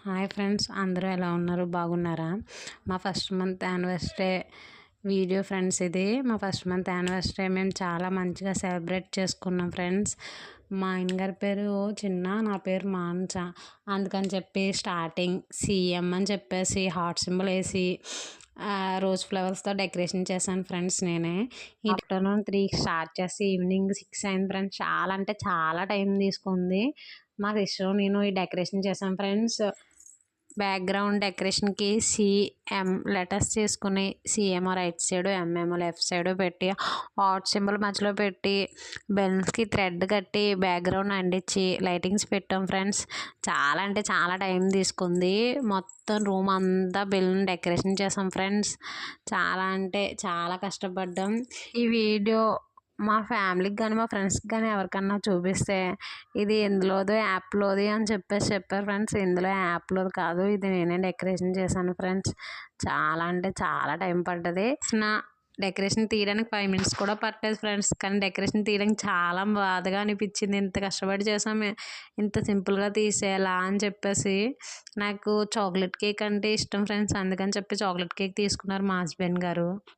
Hi friends, అందరూ ఎలా ఉన్నారు? బాగున్నారా? మా first month anniversary video friends. ఇది మా ఫస్ట్ మంత్ యానివర్సరీ మేము చాలా మంచిగా సెలబ్రేట్ చేసుకున్నాం ఫ్రెండ్స్. మా ఆయన గారి పేరు చిన్న, నా పేరు మాంచ. అందుకని చెప్పి స్టార్టింగ్ సీఎం అని చెప్పేసి హార్ట్ సింబల్ వేసి రోజ్ ఫ్లవర్స్తో డెకరేషన్ చేశాను ఫ్రెండ్స్. నేనే ఆఫ్టర్నూన్ 3కి స్టార్ట్ చేసి ఈవినింగ్ 6 అయింది ఫ్రెండ్స్. చాలా అంటే చాలా టైం తీసుకుంది. మా సిస్టర్ నేను ఈ డెకరేషన్ చేశాను ఫ్రెండ్స్. బ్యాక్గ్రౌండ్ డెకరేషన్కి సిఎం లెటర్స్ చేసుకుని సిఎంఓ రైట్ సైడ్, ఎంఏమో లెఫ్ట్ సైడ్ పెట్టి హార్ట్ సింబల్ మధ్యలో పెట్టి బెలూన్స్కి థ్రెడ్ కట్టి బ్యాక్గ్రౌండ్ అంటించి లైటింగ్స్ పెట్టాం ఫ్రెండ్స్. చాలా అంటే చాలా టైం తీసుకుంది. మొత్తం రూమ్ అంతా బెలూన్ డెకరేషన్ చేసాం ఫ్రెండ్స్. చాలా అంటే చాలా కష్టపడ్డాం. ఈ వీడియో మా ఫ్యామిలీకి కానీ మా ఫ్రెండ్స్కి కానీ ఎవరికన్నా చూపిస్తే ఇది ఎందులోదో యాప్లోది అని చెప్పారు ఫ్రెండ్స్. ఇందులో యాప్లోది కాదు, ఇది నేనే డెకరేషన్ చేశాను ఫ్రెండ్స్. చాలా అంటే చాలా టైం పడ్డది. నా డెకరేషన్ తీయడానికి 5 minutes కూడా పట్టలేదు ఫ్రెండ్స్. కానీ డెకరేషన్ తీయడానికి చాలా బాధగా అనిపించింది. ఇంత కష్టపడి చేసాము, ఇంత సింపుల్గా తీసేయాలా అని చెప్పేసి. నాకు చాక్లెట్ కేక్ అంటే ఇష్టం ఫ్రెండ్స్. అందుకని చెప్పి చాక్లెట్ కేక్ తీసుకున్నారు మా హస్బెండ్ గారు.